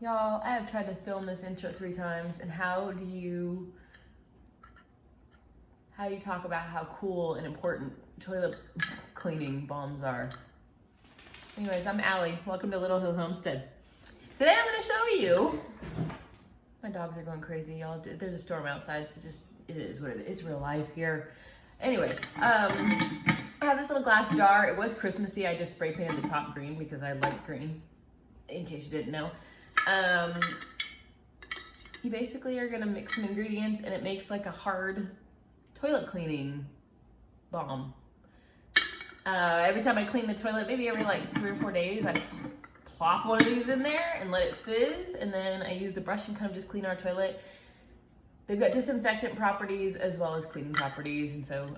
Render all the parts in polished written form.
Y'all, I have tried to film this intro 3 times, and how do you talk about how cool and important toilet cleaning bombs are? Anyways, I'm Ali. Welcome to Little Hill Homestead. Today I'm going to show you. My dogs are going crazy, y'all. There's a storm outside, so just it is what it is. It's real life here. Anyways, I have this little glass jar. It was Christmassy. I just spray painted the top green because I like green, in case you didn't know. You basically are gonna mix some ingredients and it makes like a hard toilet cleaning balm. Every time I clean the toilet, maybe every like 3 or 4 days, I plop one of these in there and let it fizz, and then I use the brush and kind of just clean our toilet. They've got disinfectant properties as well as cleaning properties, and so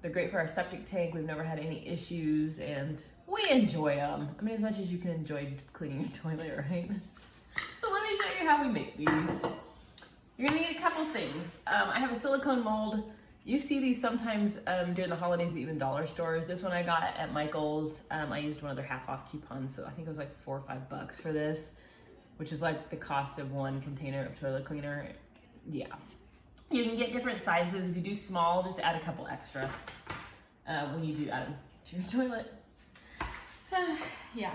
they're great for our septic tank. We've never had any issues, and we enjoy them. I mean, as much as you can enjoy cleaning your toilet, right? So let me show you how we make these. You're gonna need a couple things. I have a silicone mold. You see these sometimes during the holidays at even dollar stores. This one I got at Michael's. I used one of their half-off coupons, so I think it was like $4 or $5 for this, which is like the cost of one container of toilet cleaner. Yeah. You can get different sizes. If you do small, just add a couple extra when you do add them to your toilet. Yeah.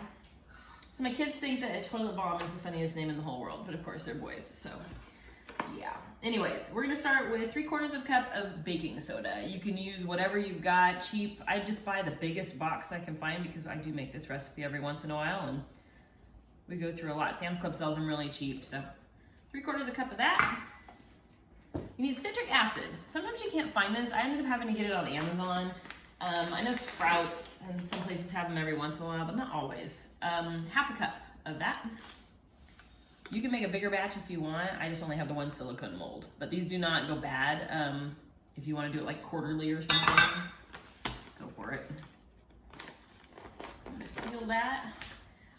So my kids think that a toilet bomb is the funniest name in the whole world, but of course they're boys, so yeah. Anyways, we're gonna start with 3/4 cup of baking soda. You can use whatever you've got, cheap. I just buy the biggest box I can find because I do make this recipe every once in a while and we go through a lot. Sam's Club sells them really cheap, so 3/4 cup of that. You need citric acid. Sometimes you can't find this. I ended up having to get it on Amazon. I know Sprouts and some places have them every once in a while, but not always. 1/2 cup of that. You can make a bigger batch if you want. I just only have the one silicone mold, but these do not go bad. If you want to do it like quarterly or something, go for it. So I'm gonna seal that.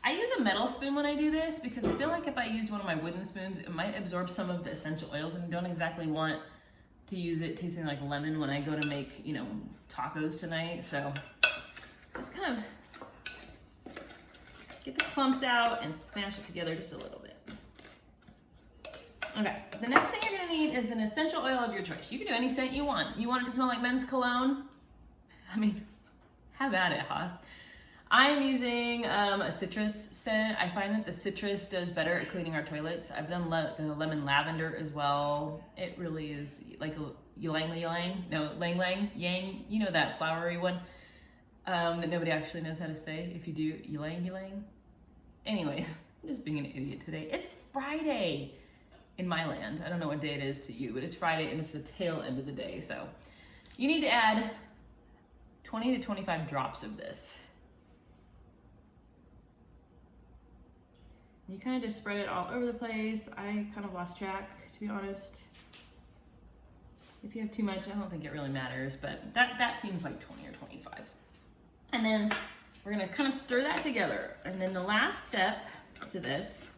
I use a metal spoon when I do this because I feel like if I used one of my wooden spoons, it might absorb some of the essential oils, and I don't exactly want to use it tasting like lemon when I go to make, you know, tacos tonight. So just kind of get the clumps out and smash it together just a little bit. Okay, the next thing you're gonna need is an essential oil of your choice. You can do any scent you want. You want it to smell like men's cologne? I mean, have at it, Haas. I'm using a citrus scent. I find that the citrus does better at cleaning our toilets. I've done lemon lavender as well. It really is like a ylang ylang. No, lang lang, yang. You know that flowery one that nobody actually knows how to say. If you do, ylang ylang. Anyway, I'm just being an idiot today. It's Friday in my land. I don't know what day it is to you, but it's Friday and it's the tail end of the day. So you need to add 20 to 25 drops of this. You kind of just spread it all over the place. I kind of lost track, to be honest. If you have too much, I don't think it really matters, but that seems like 20 or 25. And then we're gonna kind of stir that together. And then the last step to this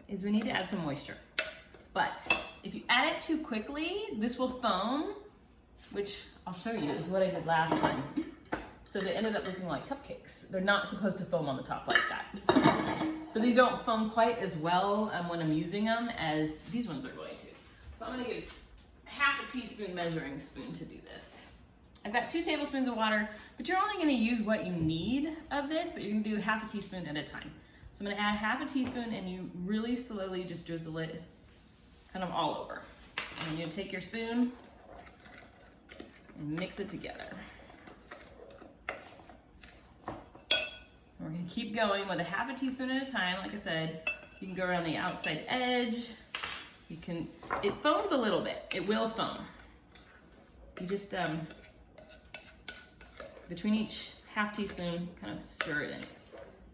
is we need to add some moisture. But if you add it too quickly, this will foam, which I'll show you is what I did last time. So they ended up looking like cupcakes. They're not supposed to foam on the top like that. So these don't foam quite as well when I'm using them as these ones are going to. So I'm gonna get 1/2 teaspoon measuring spoon to do this. I've got 2 tablespoons of water, but you're only gonna use what you need of this, but you're gonna do 1/2 teaspoon at a time. So I'm gonna add 1/2 teaspoon and you really slowly just drizzle it kind of all over. And you take your spoon and mix it together. We're gonna keep going with 1/2 teaspoon at a time. Like I said, you can go around the outside edge. You can, it foams a little bit. It will foam. You just, between each 1/2 teaspoon, kind of stir it in.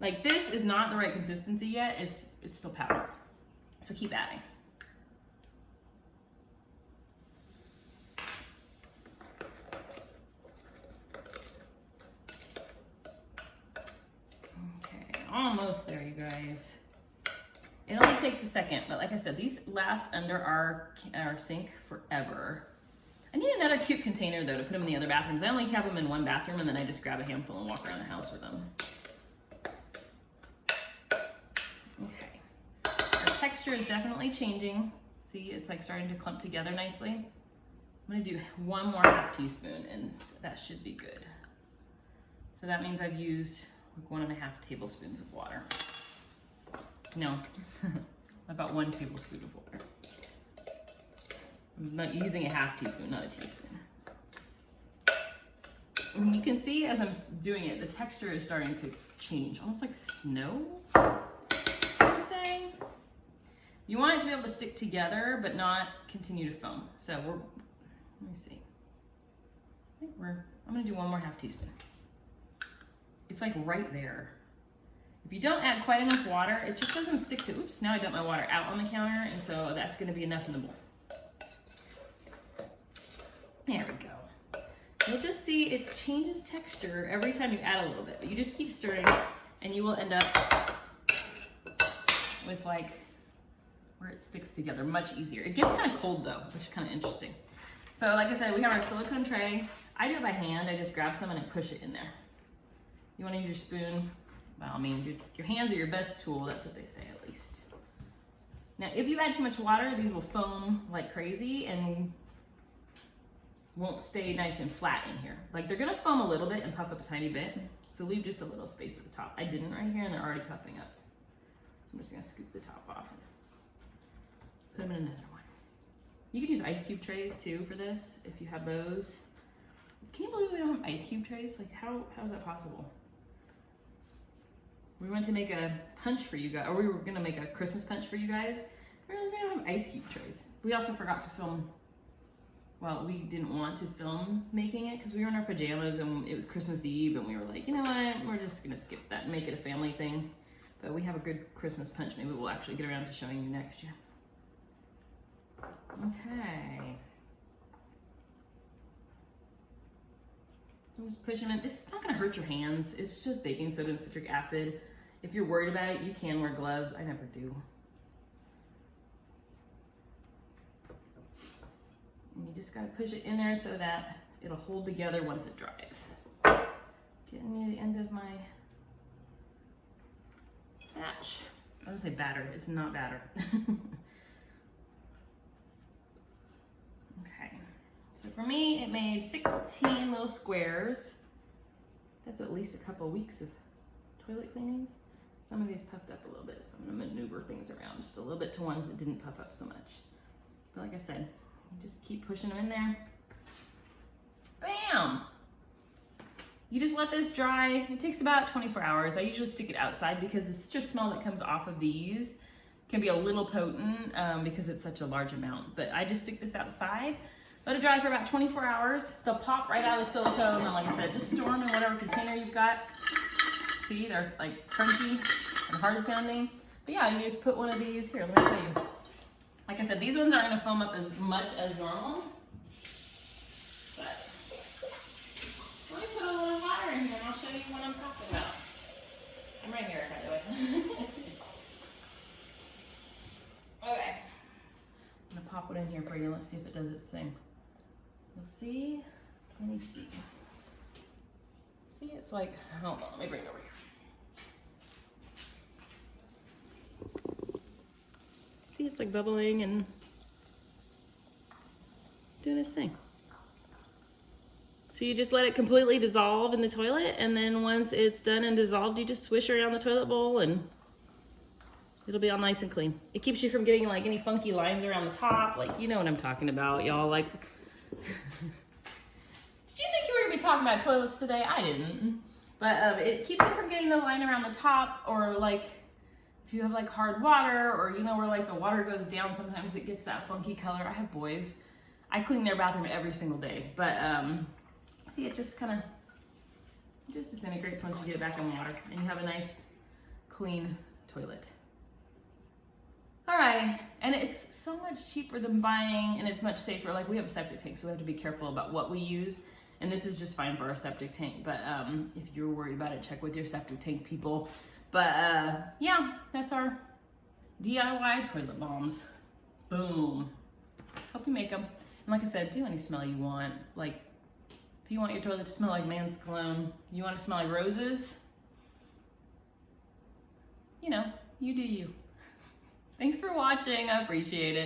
Like this is not the right consistency yet. It's still powder. So keep adding. Almost there, you guys. It only takes a second, but like I said, these last under our sink forever. I need another cute container though to put them in the other bathrooms. I only have them in one bathroom and then I just grab a handful and walk around the house with them. texture is definitely changing. See, it's like starting to clump together nicely. I'm gonna do 1 more half teaspoon and that should be good. So that means I've used like 1.5 tablespoons of water. No, about 1 tablespoon of water. I'm not using a half teaspoon, not a teaspoon. And you can see as I'm doing it, the texture is starting to change, almost like snow. What I'm saying? You want it to be able to stick together, but not continue to foam. So let me see. I'm gonna do 1 more half teaspoon. It's like right there. If you don't add quite enough water, it just doesn't stick to, oops, now I dumped my water out on the counter, and so that's gonna be enough in the bowl. There we go. You'll just see it changes texture every time you add a little bit, but you just keep stirring and you will end up with like where it sticks together much easier. It gets kind of cold though, which is kind of interesting. So like I said, we have our silicone tray. I do it by hand. I just grab some and I push it in there. You want to use your spoon? By all means, your hands are your best tool. That's what they say at least. Now, if you add too much water, these will foam like crazy and won't stay nice and flat in here. Like they're gonna foam a little bit and puff up a tiny bit. So leave just a little space at the top. I didn't right here and they're already puffing up. So I'm just gonna scoop the top off and put them in another one. You could use ice cube trays too for this if you have those. Can you believe we don't have ice cube trays? Like how is that possible? We went to make a punch for you guys, or we were gonna make a Christmas punch for you guys. We don't have ice cube trays. We also forgot to film. Well, we didn't want to film making it because we were in our pajamas and it was Christmas Eve and we were like, you know what, we're just gonna skip that and make it a family thing. But we have a good Christmas punch. Maybe we'll actually get around to showing you next year. Okay. I'm just pushing it. This is not gonna hurt your hands. It's just baking soda and citric acid. If you're worried about it, you can wear gloves. I never do. And you just gotta push it in there so that it'll hold together once it dries. Getting near the end of my batch. I was gonna say batter, it's not batter. Okay, so for me, it made 16 little squares. That's at least a couple weeks of toilet cleanings. Some of these puffed up a little bit, so I'm gonna maneuver things around just a little bit to ones that didn't puff up so much. But like I said, you just keep pushing them in there. Bam! You just let this dry. It takes about 24 hours. I usually stick it outside because the citrus smell that comes off of these can be a little potent because it's such a large amount. But I just stick this outside, let it dry for about 24 hours. They'll pop right out of the silicone, and like I said, just store them in whatever container you've got. See, they're like crunchy and hard sounding. But yeah, you just put one of these, here, let me show you. Like I said, these ones aren't gonna foam up as much as normal, but let me put a little water in here and I'll show you what I'm talking about. I'm right here, by the way. Okay, I'm gonna pop it in here for you. Let's see if it does its thing. You'll see, let me see. See, it's like, hold on, let me bring it over here. See, it's like bubbling and doing its thing. So you just let it completely dissolve in the toilet, and then once it's done and dissolved, you just swish around the toilet bowl and it'll be all nice and clean. It keeps you from getting like any funky lines around the top. Like, you know what I'm talking about, y'all. Like, did you think you were gonna be talking about toilets today? I didn't. But it keeps you from getting the line around the top, or like, if you have like hard water, or you know where like the water goes down, sometimes it gets that funky color. I have boys. I clean their bathroom every single day. But see, it just kind of just disintegrates once you get it back in water, and you have a nice, clean toilet. All right, and it's so much cheaper than buying, and it's much safer. Like, we have a septic tank, so we have to be careful about what we use. And this is just fine for our septic tank. But if you're worried about it, check with your septic tank people. But yeah, that's our DIY toilet bombs. Boom. Hope you make them. And like I said, do any smell you want. Like, if you want your toilet to smell like man's cologne, you want to smell like roses, you know, you do you. Thanks for watching. I appreciate it.